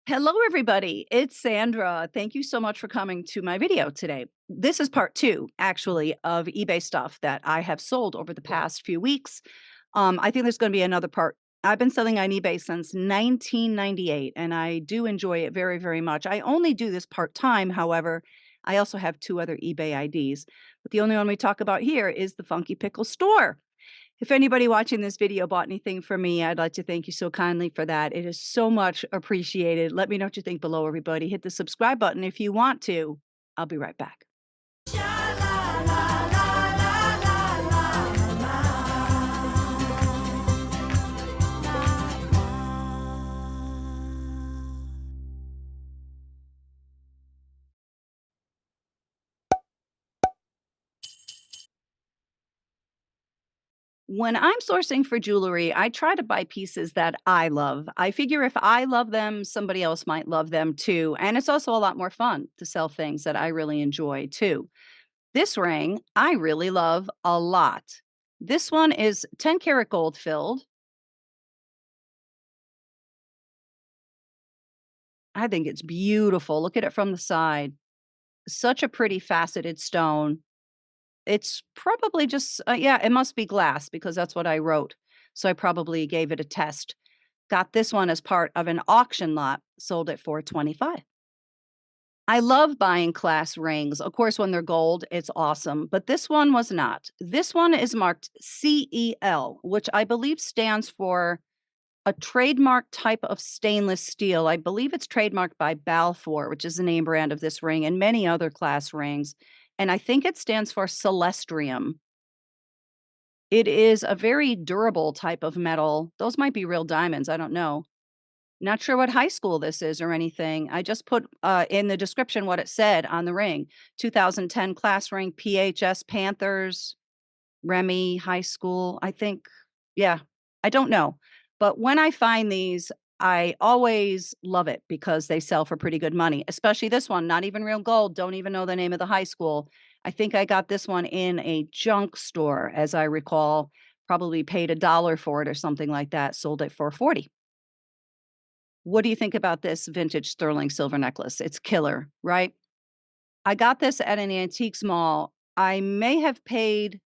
Hello, everybody. It's Sandra. Thank you so much for coming to my video today. This is part two, actually, of eBay stuff that I have sold over the past few weeks. I think there's going to be another part. I've been selling on eBay since 1998, and I do enjoy it very, very much. I only do this part time. However, I also have two other eBay IDs, but the only one we talk about here is the Funky Pickle store. If anybody watching this video bought anything from me, I'd like to thank you so kindly for that. It is so much appreciated. Let me know what you think below, everybody. Hit the subscribe button if you want to. I'll be right back. When I'm sourcing for jewelry, I try to buy pieces that I love. I figure if I love them, somebody else might love them too. And it's also a lot more fun to sell things that I really enjoy too. This ring I really love a lot. This one is 10 karat gold filled. I think it's beautiful. Look at it from the side. Such a pretty faceted stone. It's probably just yeah, it must be glass because that's what I wrote. So I probably gave it a test. Got this one as part of an auction lot, sold it for 25. I love buying class rings. Of course, when they're gold, it's awesome, but this one was not. This one is marked CEL, which I believe stands for a trademark type of stainless steel. I believe it's trademarked by Balfour, which is the name brand of this ring and many other class rings. And I think it stands for Celestrium. It is a very durable type of metal. Those might be real diamonds. I don't know. Not sure what high school this is or anything. I just put in the description what it said on the ring 2010 class ring, PHS Panthers, Remy High School, I think. Yeah, I don't know. But when I find these, I always love it because they sell for pretty good money, especially this one, not even real gold, don't even know the name of the high school. I think I got this one in a junk store, as I recall, probably paid $1 for it or something like that, sold it for 40. What do you think about this vintage sterling silver necklace? It's killer, right? I got this at an antiques mall. I may have paid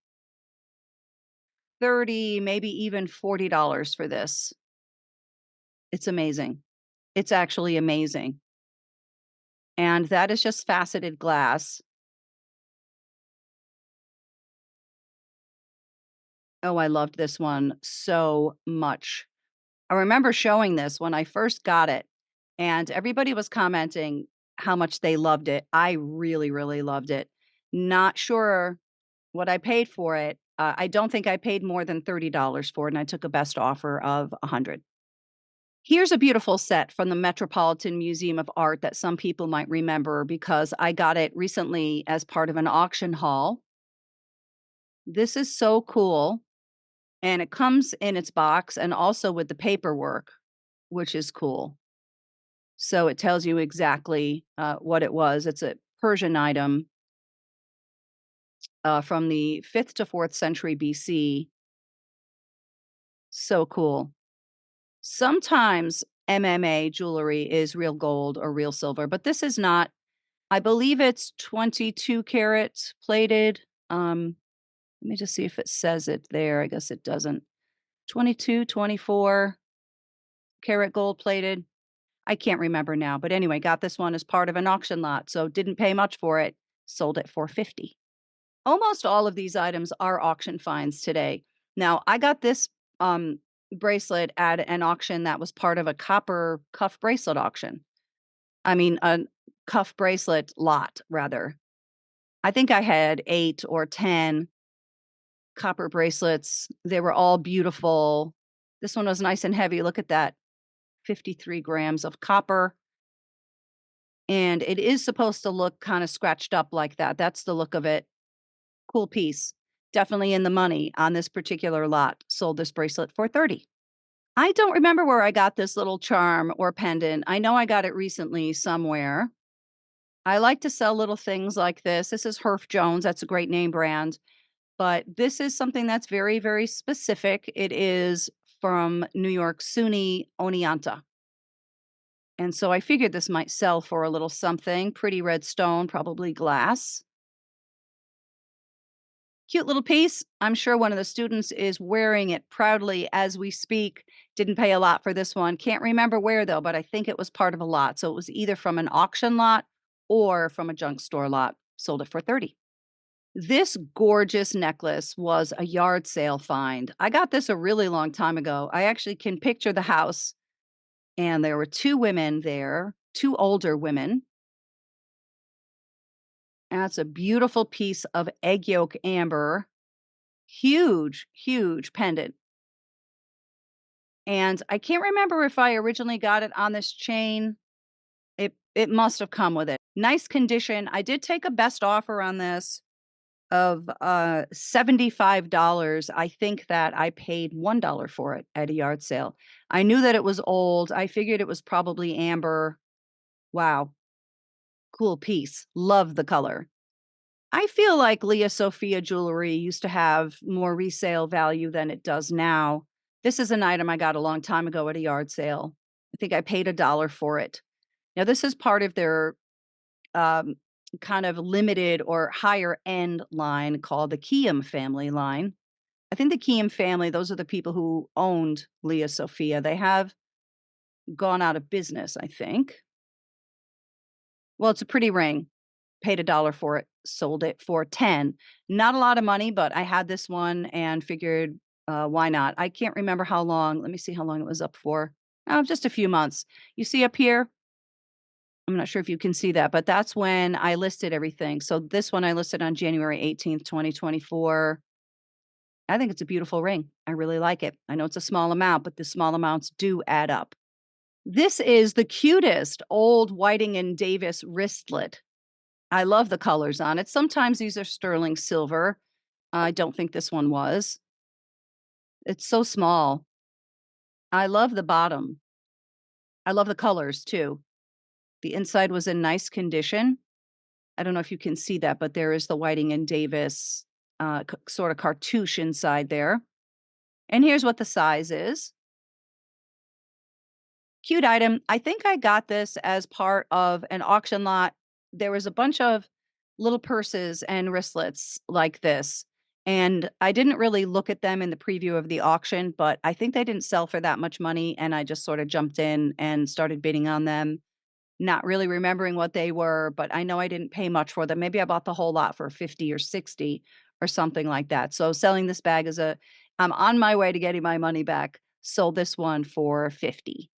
30, maybe even $40 for this. It's amazing. It's actually amazing. And that is just faceted glass. Oh, I loved this one so much. I remember showing this when I first got it, and everybody was commenting how much they loved it. I really, really loved it. Not sure what I paid for it. I don't think I paid more than $30 for it, and I took a best offer of 100. Here's a beautiful set from the Metropolitan Museum of Art that some people might remember because I got it recently as part of an auction haul. This is so cool, and it comes in its box and also with the paperwork, which is cool. So it tells you exactly what it was. It's a Persian item from the 5th to 4th century BC. So cool. Sometimes MMA jewelry is real gold or real silver, but this is not. I believe it's 22 karat plated. Let me just see if it says it there. I guess it doesn't. 22, 24 karat gold plated. I can't remember now, but anyway, got this one as part of an auction lot, so didn't pay much for it. Sold it for 50. Almost all of these items are auction finds today. Now, I got this bracelet at an auction that was part of a copper cuff bracelet auction. I mean, a cuff bracelet lot, rather. I think I had 8 or 10 copper bracelets. They were all beautiful. This one was nice and heavy. Look at that. 53 grams of copper. And it is supposed to look kind of scratched up like that. That's the look of it. Cool piece. Definitely in the money on this particular lot. Sold this bracelet for 30. I don't remember where I got this little charm or pendant. I know I got it recently somewhere. I like to sell little things like this. This is Herf Jones. That's a great name brand. But this is something that's very, very specific. It is from New York, SUNY Oneonta. And so I figured this might sell for a little something. Pretty red stone, probably glass. Cute little piece. I'm sure one of the students is wearing it proudly as we speak. Didn't pay a lot for this one. Can't remember where though, but I think it was part of a lot. So it was either from an auction lot or from a junk store lot. Sold it for 30. This gorgeous necklace was a yard sale find. I got this a really long time ago. I actually can picture the house, and there were two women there, two older women. That's a beautiful piece of egg yolk amber. Huge, huge pendant. And I can't remember if I originally got it on this chain. It must have come with it. Nice condition. I did take a best offer on this of $75. I think that I paid $1 for it at a yard sale. I knew that it was old. I figured it was probably amber. Wow, cool piece. Love the color. I feel like Leah Sophia jewelry used to have more resale value than it does now. This is an item I got a long time ago at a yard sale. I think I paid $1 for it. Now, this is part of their um, kind of limited or higher end line called the Kiem family line. I think the Kiem family, those are the people who owned Leah Sophia. They have gone out of business, I think. Well, it's a pretty ring. Paid $1 for it, sold it for 10. Not a lot of money, but I had this one and figured, why not? I can't remember how long. Let me see how long it was up for. Oh, just a few months. You see up here? I'm not sure if you can see that, but that's when I listed everything. So this one I listed on January 18th, 2024. I think it's a beautiful ring. I really like it. I know it's a small amount, but the small amounts do add up. This is the cutest old Whiting and Davis wristlet. I love the colors on it. Sometimes these are sterling silver. I don't think this one was. It's so small. I love the bottom. I love the colors too. The inside was in nice condition. I don't know if you can see that, but there is the Whiting and Davis sort of cartouche inside there. And here's what the size is. Cute item. I think I got this as part of an auction lot. There was a bunch of little purses and wristlets like this. And I didn't really look at them in the preview of the auction, but I think they didn't sell for that much money. And I just sort of jumped in and started bidding on them, not really remembering what they were, but I know I didn't pay much for them. Maybe I bought the whole lot for 50 or 60 or something like that. So selling this bag I'm on my way to getting my money back. Sold this one for 50.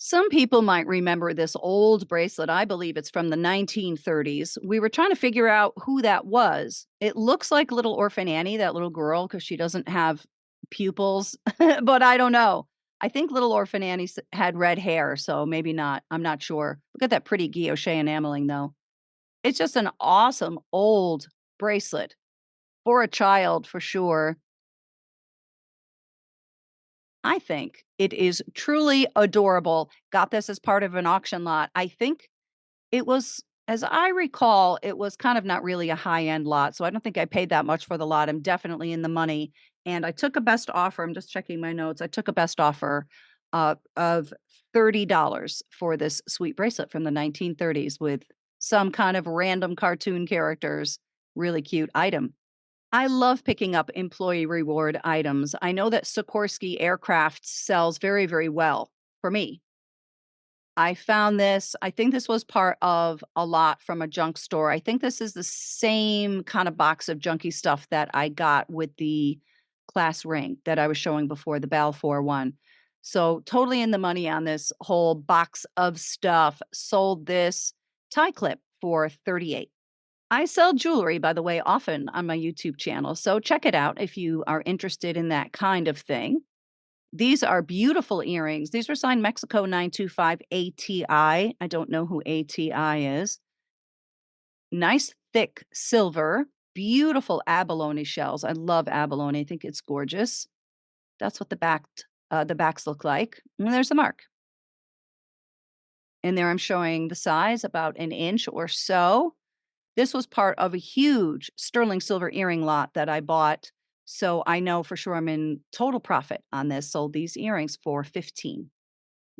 Some people might remember this old bracelet. I believe it's from the 1930s. We were trying to figure out who that was. It looks like little Orphan Annie, that little girl, because she doesn't have pupils, but I don't know. I think little Orphan Annie had red hair, so maybe not. I'm not sure. Look at that pretty guilloche enameling, though. It's just an awesome old bracelet for a child, for sure. I think it is truly adorable. Got this as part of an auction lot. I think it was, as I recall, it was kind of not really a high-end lot, so I don't think I paid that much for the lot. I'm definitely in the money, and I took a best offer. I'm just checking my notes. I took a best offer of $30 for this sweet bracelet from the 1930s with some kind of random cartoon characters. Really cute item. I love picking up employee reward items. I know that Sikorsky Aircraft sells very, very well for me. I found this. I think this was part of a lot from a junk store. I think this is the same kind of box of junky stuff that I got with the class ring that I was showing before, the Balfour one. So totally in the money on this whole box of stuff. Sold this tie clip for 38. I sell jewelry, by the way, often on my YouTube channel. So check it out if you are interested in that kind of thing. These are beautiful earrings. These were signed Mexico 925 ATI. I don't know who ATI is. Nice thick silver, beautiful abalone shells. I love abalone. I think it's gorgeous. That's what the backs look like. And there's the mark. And there I'm showing the size, about an inch or so. This was part of a huge sterling silver earring lot that I bought. So I know for sure I'm in total profit on this. Sold these earrings for 15.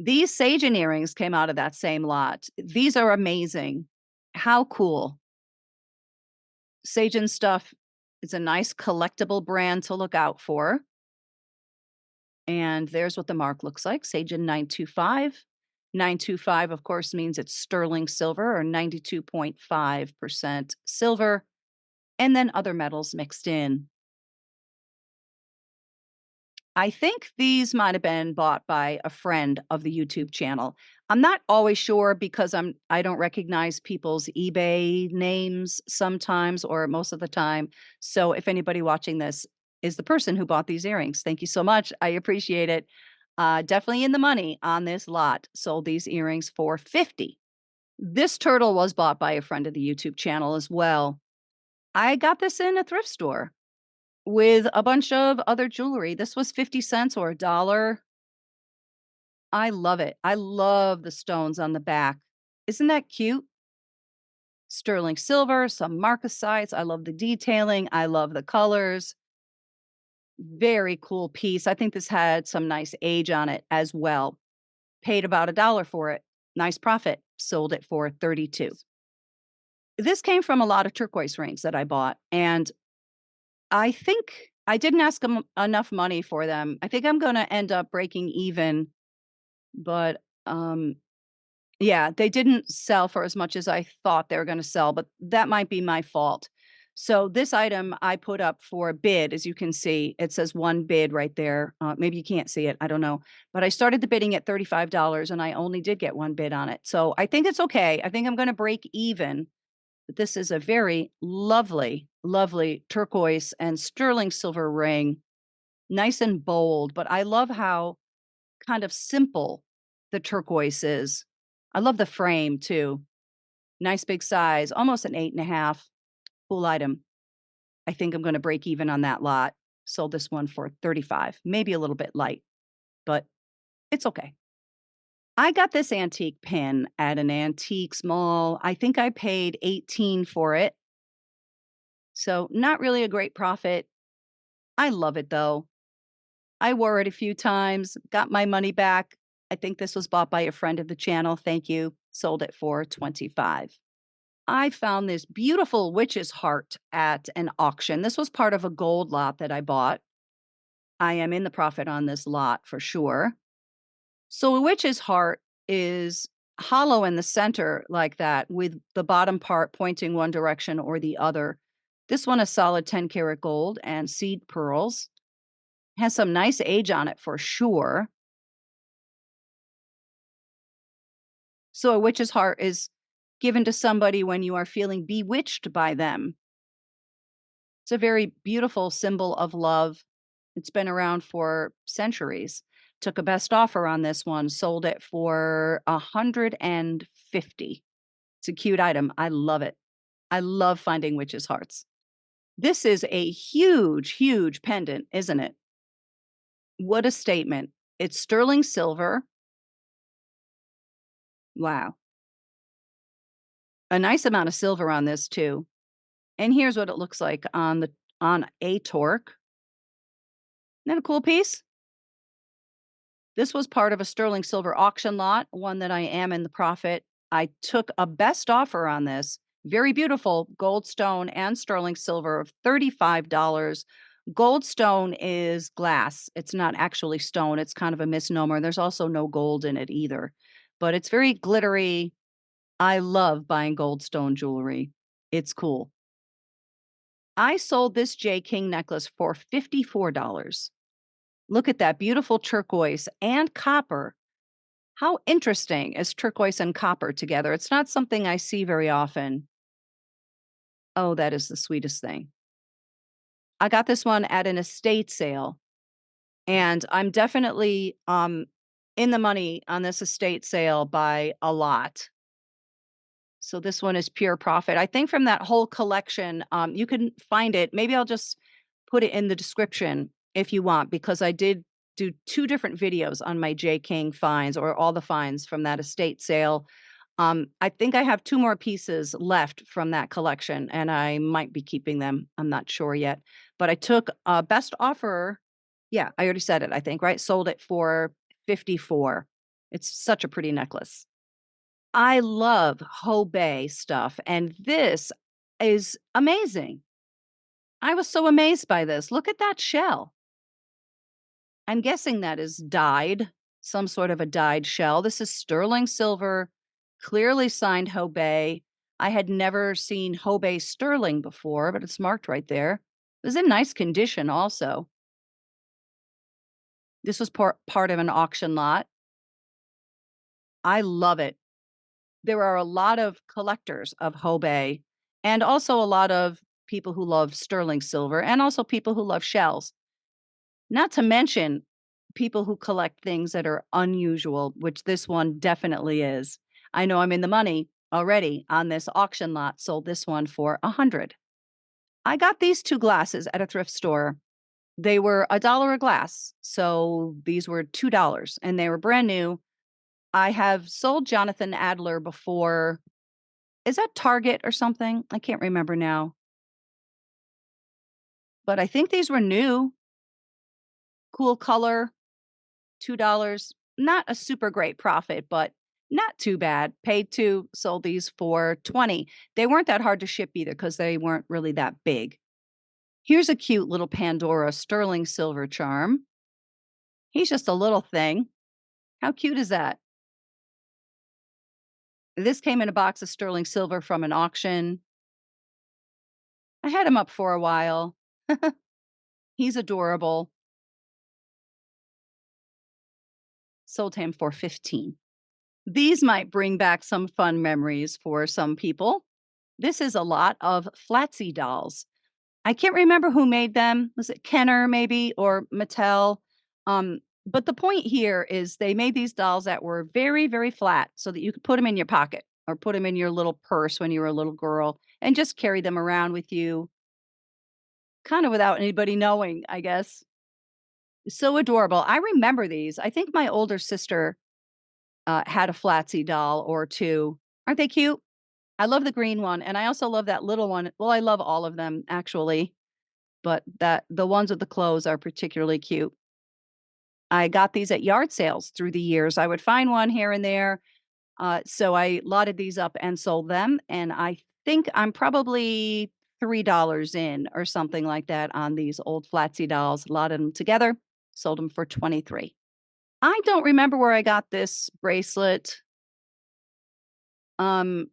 These Sagen earrings came out of that same lot. These are amazing. How cool. Sagen stuff is a nice collectible brand to look out for. And there's what the mark looks like, Sagen 925. 925, of course, means it's sterling silver or 92.5% silver, and then other metals mixed in. I think these might have been bought by a friend of the YouTube channel. I'm not always sure because I don't recognize people's eBay names sometimes or most of the time. So if anybody watching this is the person who bought these earrings, thank you so much. I appreciate it. Definitely in the money on this lot. Sold these earrings for 50. This turtle was bought by a friend of the YouTube channel as well. I got this in a thrift store with a bunch of other jewelry. This was 50 cents or a dollar. I love it. I love the stones on the back. Isn't that cute? Sterling silver, some marcasites. I love the detailing. I love the colors. Very cool piece. I think this had some nice age on it as well. Paid about a dollar for it. Nice profit. Sold it for 32. This came from a lot of turquoise rings that I bought, and I think I didn't ask enough money for them. I think I'm gonna end up breaking even, but, yeah, they didn't sell for as much as I thought they were gonna sell, but that might be my fault. So this item I put up for a bid, as you can see, it says 1 bid right there. Maybe you can't see it, I don't know. But I started the bidding at $35 and I only did get 1 bid on it. So I think it's okay. I think I'm gonna break even. But this is a very lovely, lovely turquoise and sterling silver ring. Nice and bold, but I love how kind of simple the turquoise is. I love the frame too. Nice big size, almost an 8.5. Cool item. I think I'm gonna break even on that lot. Sold this one for 35, maybe a little bit light, but it's okay. I got this antique pin at an antiques mall. I think I paid 18 for it. So not really a great profit. I love it though. I wore it a few times, got my money back. I think this was bought by a friend of the channel. Thank you. Sold it for 25. I found this beautiful witch's heart at an auction. This was part of a gold lot that I bought. I am in the profit on this lot for sure. So a witch's heart is hollow in the center like that with the bottom part pointing one direction or the other. This one is solid 10 karat gold and seed pearls. Has some nice age on it for sure. So a witch's heart is given to somebody when you are feeling bewitched by them. It's a very beautiful symbol of love. It's been around for centuries. Took a best offer on this one, sold it for 150. It's a cute item. I love it. I love finding witches' hearts. This is a huge, huge pendant, isn't it? What a statement. It's sterling silver. Wow. A nice amount of silver on this too. And here's what it looks like on a torque. Isn't that a cool piece? This was part of a sterling silver auction lot, one that I am in the profit. I took a best offer on this. Very beautiful gold stone and sterling silver of $35. Gold stone is glass. It's not actually stone. It's kind of a misnomer. There's also no gold in it either, but it's very glittery. I love buying gold stone jewelry. It's cool. I sold this J. King necklace for $54. Look at that beautiful turquoise and copper. How interesting is turquoise and copper together? It's not something I see very often. Oh, that is the sweetest thing. I got this one at an estate sale, and I'm definitely in the money on this estate sale by a lot. So this one is pure profit. I think from that whole collection, you can find it. Maybe I'll just put it in the description if you want, because I did do 2 different videos on my J. King finds or all the finds from that estate sale. I think I have 2 more pieces left from that collection, and I might be keeping them. I'm not sure yet. But I took a best offer. Yeah, I already said it, I think, right? Sold it for 54. It's such a pretty necklace. I love Hobei stuff, and this is amazing. I was so amazed by this. Look at that shell. I'm guessing that is dyed, some sort of a dyed shell. This is sterling silver, clearly signed Hobei. I had never seen Hobei sterling before, but it's marked right there. It was in nice condition also. This was part of an auction lot. I love it. There are a lot of collectors of Hobei and also a lot of people who love sterling silver and also people who love shells. Not to mention people who collect things that are unusual, which this one definitely is. I know I'm in the money already on this auction lot, sold this one for 100. I got these 2 glasses at a thrift store. They were a dollar a glass, so these were $2 and they were brand new. I have sold Jonathan Adler before. Is that Target or something? I can't remember now, but I think these were new, cool color. $2, not a super great profit, but not too bad. Paid 2, sold these for 20. They weren't that hard to ship either because they weren't really that big. Here's a cute little Pandora sterling silver charm. He's just a little thing. How cute is that? This came in a box of sterling silver from an auction. I had him up for a while. He's adorable. Sold him for 15. These might bring back some fun memories for some people. This is a lot of Flatsy dolls. I can't remember who made them. Was it Kenner maybe or Mattel? But the point here is they made these dolls that were very, very flat so that you could put them in your pocket or put them in your little purse when you were a little girl and just carry them around with you kind of without anybody knowing, I guess. So adorable. I remember these. I think my older sister had a Flatsy doll or two. Aren't they cute? I love the green one, and I also love that little one. Well, I love all of them actually, but that the ones with the clothes are particularly cute. I got these at yard sales through the years. I would find one here and there, so I lotted these up and sold them, and I think I'm probably $3 in or something like that on these old Flatsy dolls. Lotted them together, sold them for 23. I don't remember where I got this bracelet. Um,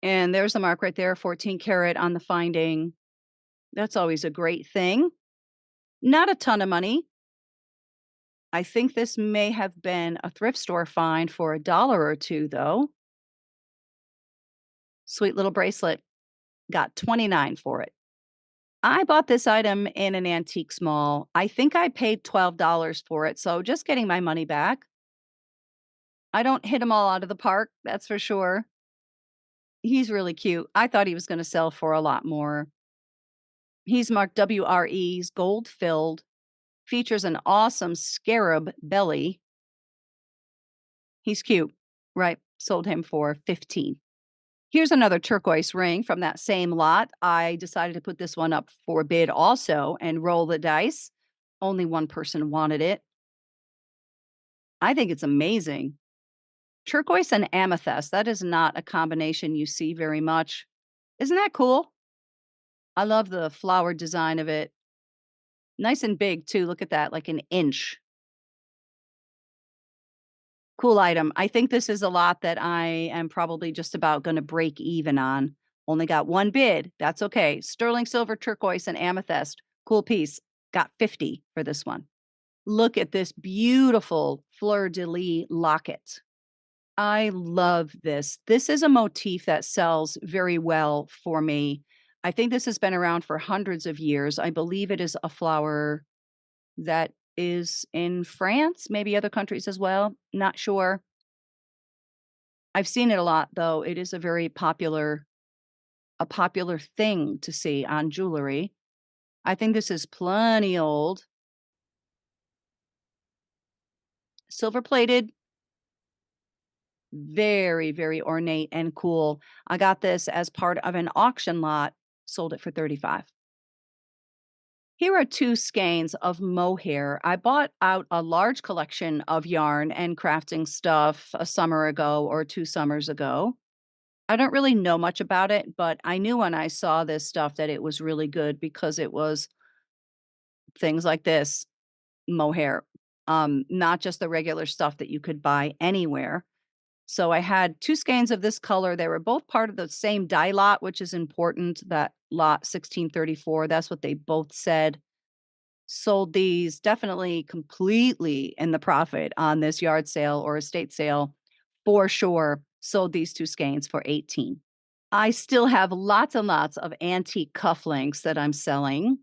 and there's a mark right there, 14 karat on the finding. That's always a great thing. Not a ton of money. I think this may have been a thrift store find for a dollar or 2 though. Sweet little bracelet. Got 29 for it. I bought this item in an antique mall. I think I paid $12 for it, so just getting my money back. I don't hit them all out of the park, that's for sure. He's really cute. I thought he was gonna sell for a lot more. He's marked WRE's gold filled, features an awesome scarab belly. He's cute. Right. Sold him for 15. Here's another turquoise ring from that same lot. I decided to put this one up for bid also and roll the dice. Only one person wanted it. I think it's amazing. Turquoise and amethyst. That is not a combination you see very much. Isn't that cool? I love the flower design of it. Nice and big too. Look at that, like an inch. Cool item. I think this is a lot that I am probably just about gonna break even on. Only got 1 bid. That's okay. Sterling silver, turquoise, and amethyst. Cool piece. Got 50 for this one. Look at this beautiful fleur-de-lis locket. I love this. This is a motif that sells very well for me. I think this has been around for hundreds of years. I believe it is a flower that is in France, maybe other countries as well. Not sure. I've seen it a lot though. It is a popular thing to see on jewelry. I think this is plenty old. Silver plated, very, very ornate and cool. I got this as part of an auction lot, sold it for 35. Here are two skeins of mohair. I bought out a large collection of yarn and crafting stuff a summer ago or 2 summers ago. I don't really know much about it, but I knew when I saw this stuff that it was really good because it was things like this mohair, not just the regular stuff that you could buy anywhere. So I had 2 skeins of this color. They were both part of the same dye lot, which is important. That lot 1634, that's what they both said. Sold these definitely completely in the profit on this yard sale or estate sale for sure. Sold these 2 skeins for 18. I still have lots and lots of antique cufflinks that I'm selling.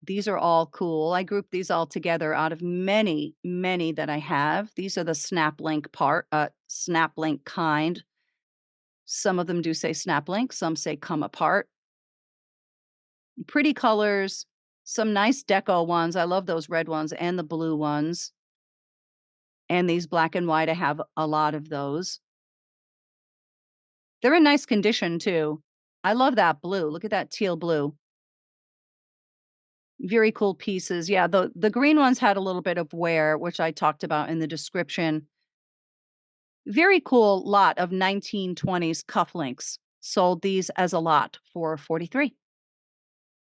These are all cool. I grouped these all together out of many, many that I have. These are the snap link kind. Some of them do say snap link, some say come apart. Pretty colors, some nice deco ones. I love those red ones and the blue ones. And these black and white, I have a lot of those. They're in nice condition too. I love that blue. Look at that teal blue. Very cool pieces. Yeah, the green ones had a little bit of wear, which I talked about in the description. Very cool lot of 1920s cufflinks. Sold these as a lot for 43.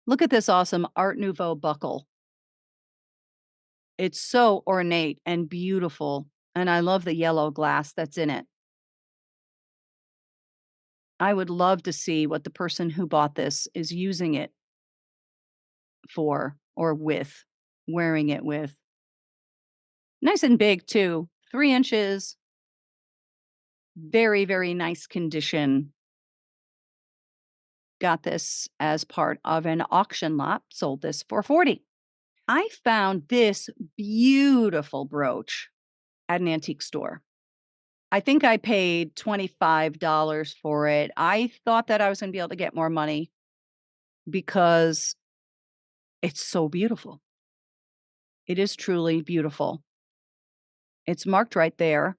Look at this awesome Art Nouveau buckle. It's so ornate and beautiful, and I love the yellow glass that's in it. I would love to see what the person who bought this is using it for or with, wearing it with. Nice and big too, 3 inches, very, very nice condition. Got this as part of an auction lot, sold this for 40. I found this beautiful brooch at an antique store. I think I paid $25 for it. I thought that I was gonna be able to get more money because it's so beautiful. It is truly beautiful. It's marked right there,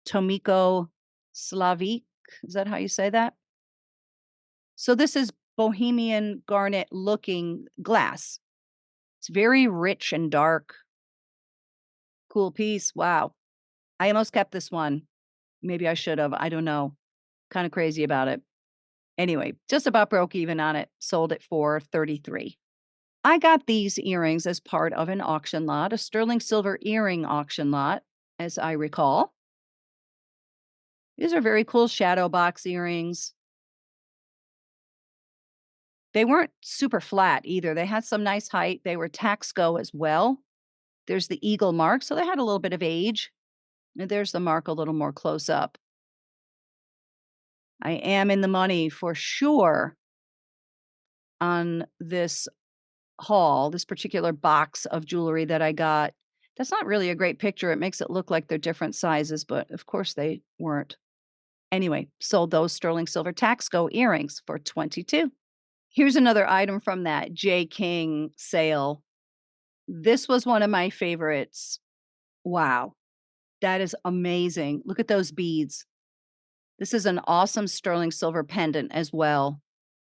Tomiko Slavic. Is that how you say that? So this is Bohemian garnet looking glass. It's very rich and dark. Cool piece. Wow. I almost kept this one. Maybe I should have. I don't know. Kind of crazy about it. Anyway, just about broke even on it. Sold it for 33. I got these earrings as part of an auction lot, a sterling silver earring auction lot, as I recall. These are very cool shadow box earrings. They weren't super flat either. They had some nice height. They were Taxco as well. There's the eagle mark, so they had a little bit of age. And there's the mark a little more close up. I am in the money for sure on this haul, this particular box of jewelry that I got. That's not really a great picture. It makes it look like they're different sizes, but of course they weren't. Anyway, sold those sterling silver Taxco earrings for 22. Here's another item from that J. King sale. This was one of my favorites. Wow, that is amazing. Look at those beads. This is an awesome sterling silver pendant as well.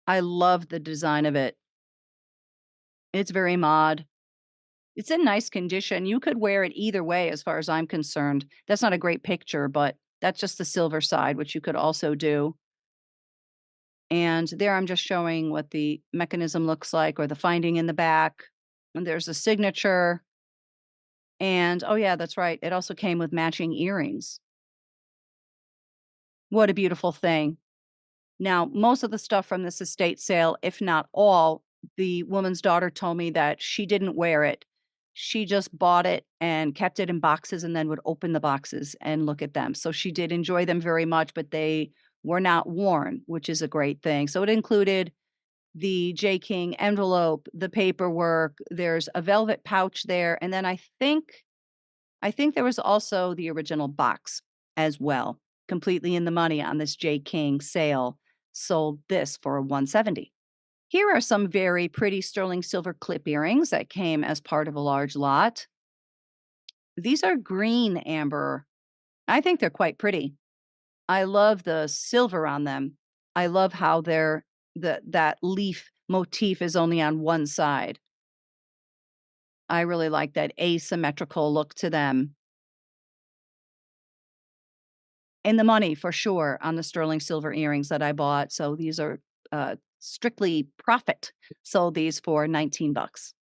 I love the design of it. It's very mod. It's in nice condition. You could wear it either way as far as I'm concerned. That's not a great picture, but that's just the silver side, which you could also do. And there I'm just showing what the mechanism looks like or the finding in the back. And there's a signature. And oh yeah, that's right. It also came with matching earrings. What a beautiful thing. Now, most of the stuff from this estate sale, if not all, the woman's daughter told me that she didn't wear it. She just bought it and kept it in boxes and then would open the boxes and look at them. So she did enjoy them very much, but they were not worn, which is a great thing. So it included the J. King envelope, the paperwork, there's a velvet pouch there, and then I think there was also the original box as well, completely in the money on this J. King sale. Sold this for 170. Here are some very pretty sterling silver clip earrings that came as part of a large lot. These are green amber. I think they're quite pretty. I love the silver on them. I love how they're that leaf motif is only on one side. I really like that asymmetrical look to them. And the money for sure on the sterling silver earrings that I bought, so these are, strictly profit. Sold these for 19 bucks.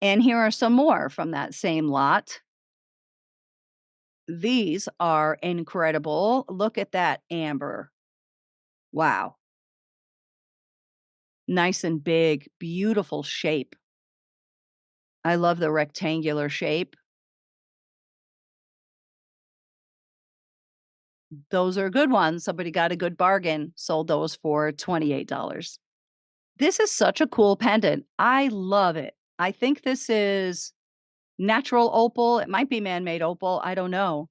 And here are some more from that same lot. These are incredible. Look at that amber. Wow. Nice and big, beautiful shape. I love the rectangular shape. Those are good ones. Somebody got a good bargain, sold those for $28. This is such a cool pendant. I love it. I think this is natural opal. It might be man-made opal. I don't know.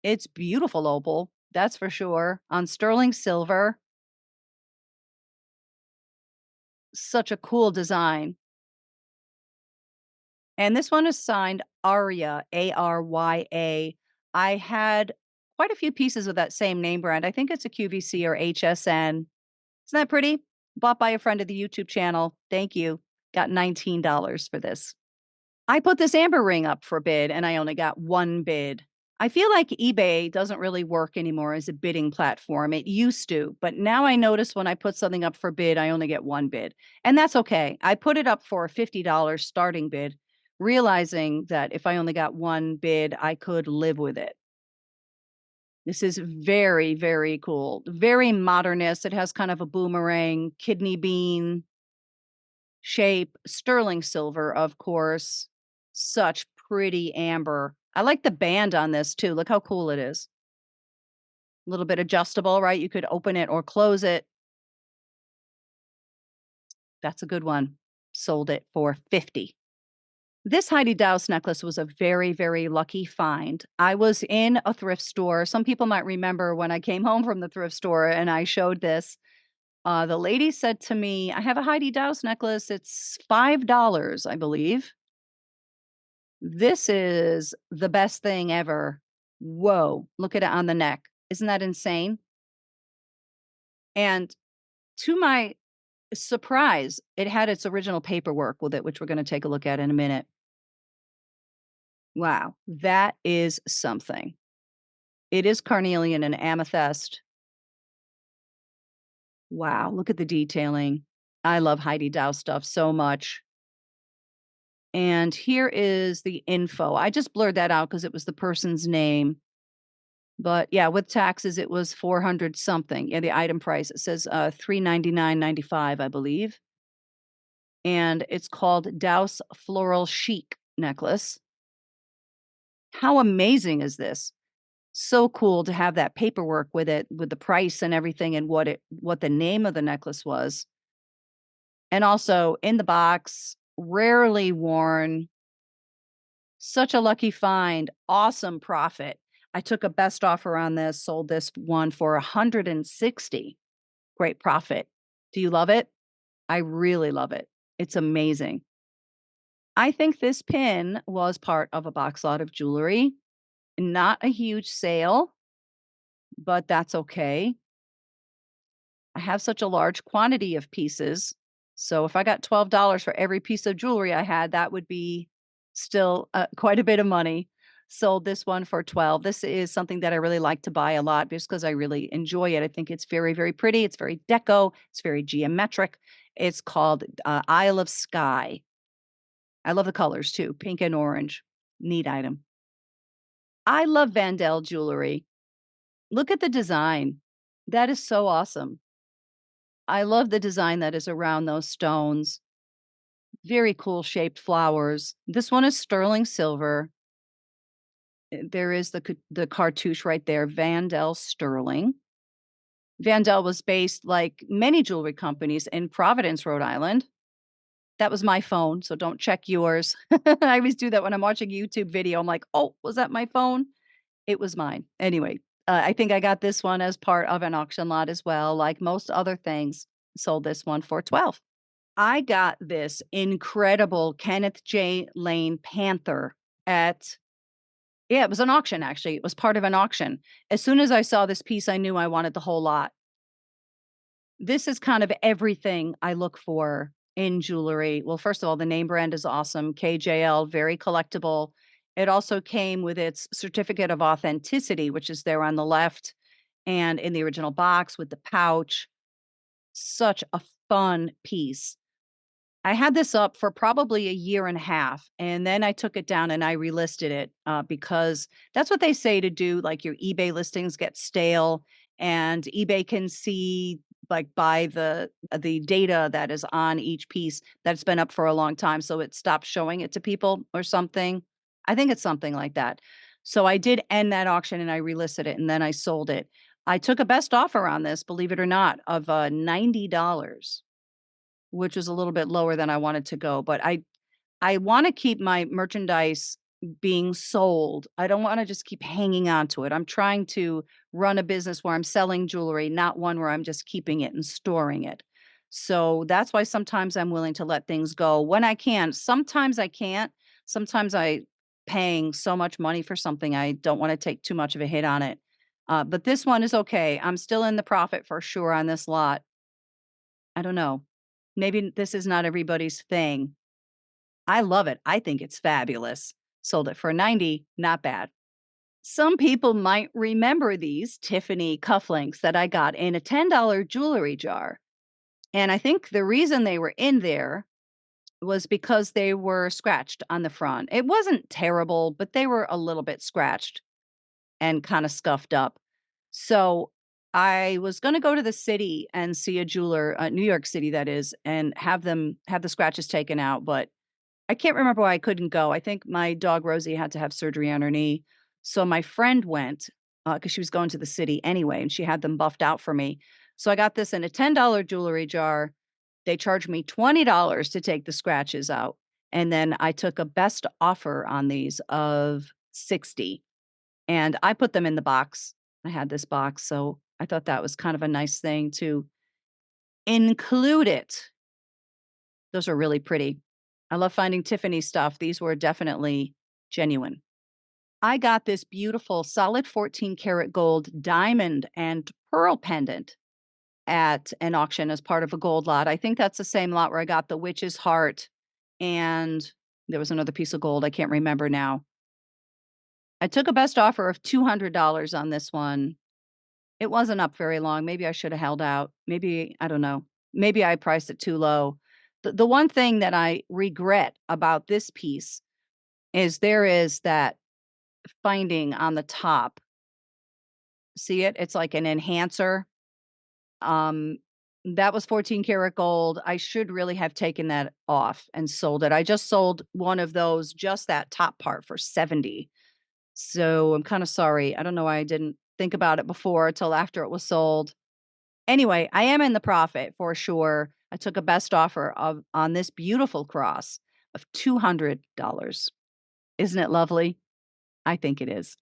It's beautiful opal, that's for sure, on sterling silver. Such a cool design. And this one is signed Arya, Arya. I had quite a few pieces of that same name brand. I think it's a QVC or HSN. Isn't that pretty? Bought by a friend of the YouTube channel. Thank you. Got $19 for this. I put this amber ring up for bid and I only got one bid. I feel like eBay doesn't really work anymore as a bidding platform. It used to, but now I notice when I put something up for bid, I only get one bid. And that's okay. I put it up for a $50 starting bid, realizing that if I only got one bid, I could live with it. This is very, very cool. Very modernist. It has kind of a boomerang, kidney bean shape, sterling silver, of course. Such pretty amber. I like the band on this too. Look how cool it is. A little bit adjustable, right? You could open it or close it. That's a good one. Sold it for 50. This Heidi Daus necklace was a very, very lucky find. I was in a thrift store. Some people might remember when I came home from the thrift store and I showed this. The lady said to me, I have a Heidi Daus necklace. It's $5, I believe. This is the best thing ever. Whoa, look at it on the neck. Isn't that insane? And to my surprise, it had its original paperwork with it, which we're going to take a look at in a minute. Wow, that is something. It is carnelian and amethyst. Wow, look at the detailing. I love Heidi Daus stuff so much. And here is the info. I just blurred that out because it was the person's name. But yeah, with taxes, it was 400 something. Yeah, the item price, it says, 399.95, I believe. And it's called Daus Floral Chic necklace. How amazing is this? So cool to have that paperwork with it, with the price and everything and what the name of the necklace was. And also in the box, rarely worn. Such a lucky find. Awesome profit. I took a best offer on this, sold this one for 160. Great profit. Do you love it? I really love it. It's amazing. I think this pin was part of a box lot of jewelry. Not a huge sale, but that's okay. I have such a large quantity of pieces. So if I got $12 for every piece of jewelry I had, that would be still quite a bit of money. Sold this one for 12. This is something that I really like to buy a lot just because I really enjoy it. I think it's very, very pretty. It's very deco. It's very geometric. It's called Isle of Skye. I love the colors too, pink and orange. Neat item. I love Vandel jewelry. Look at the design. That is so awesome. I love the design that is around those stones. Very cool shaped flowers. This one is sterling silver. There is the cartouche right there, Vandel Sterling. Vandel was based, like many jewelry companies, in Providence, Rhode Island. That was my phone, so don't check yours. I always do that when I'm watching a YouTube video. I'm like, "Oh, was that my phone?" It was mine. Anyway, I think I got this one as part of an auction lot as well, like most other things. Sold this one for 12. I got this incredible Kenneth J. Lane Panther at yeah, it was an auction actually. It was part of an auction. As soon as I saw this piece, I knew I wanted the whole lot. This is kind of everything I look for in jewelry. Well, first of all, the name brand is awesome. KJL, very collectible. It also came with its certificate of authenticity, which is there on the left and in the original box with the pouch. Such a fun piece. I had this up for probably a year and a half, and then I took it down and I relisted it, because that's what they say to do, like, your eBay listings get stale, and eBay can see, like, by the data that is on each piece that it's been up for a long time, so it stops showing it to people or something. I think it's something like that. So I did end that auction and I relisted it, and then I sold it. I took a best offer on this, believe it or not, of, $90. Which was a little bit lower than I wanted to go, but I wanna keep my merchandise being sold. I don't wanna just keep hanging on to it. I'm trying to run a business where I'm selling jewelry, not one where I'm just keeping it and storing it. So, that's why sometimes I'm willing to let things go when I can. Sometimes I can't. Sometimes I paying so much money for something, I don't wanna take too much of a hit on it. But this one is okay. I'm still in the profit for sure on this lot. I don't know. Maybe this is not everybody's thing. I love it. I think it's fabulous. Sold it for 90, not bad. Some people might remember these Tiffany cufflinks that I got in a $10 jewelry jar. And I think the reason they were in there was because they were scratched on the front. It wasn't terrible, but they were a little bit scratched and kind of scuffed up. So I was going to go to the city and see a jeweler, New York City, that is, and have them have the scratches taken out. But I can't remember why I couldn't go. I think my dog Rosie had to have surgery on her knee. So my friend went because she was going to the city anyway, and she had them buffed out for me. So I got this in a $10 jewelry jar. They charged me $20 to take the scratches out. And then I took a best offer on these of 60 and I put them in the box. I had this box, so I thought that was kind of a nice thing to include it. Those are really pretty. I love finding Tiffany stuff. These were definitely genuine. I got this beautiful solid 14 karat gold diamond and pearl pendant at an auction as part of a gold lot. I think that's the same lot where I got the witch's heart and there was another piece of gold. I can't remember now. I took a best offer of $200 on this one. It wasn't up very long. Maybe I should have held out. Maybe I don't know. Maybe I priced it too low. The one thing that I regret about this piece is there is that finding on the top. See it? It's like an enhancer. Um, that was 14 karat gold. I should really have taken that off and sold it. I just sold one of those, just that top part for 70. So I'm kind of sorry. I don't know why I didn't think about it before till after it was sold. Anyway, I am in the profit for sure. I took a best offer of on this beautiful cross of $200. Isn't it lovely? I think it is.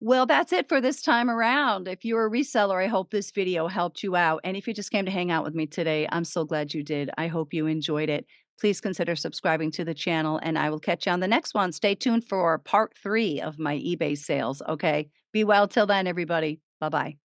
Well, that's it for this time around. If you're a reseller, I hope this video helped you out. And if you just came to hang out with me today, I'm so glad you did. I hope you enjoyed it. Please consider subscribing to the channel, and I will catch you on the next one. Stay tuned for part 3 of my eBay sales. Okay. Be well till then, everybody. Bye bye.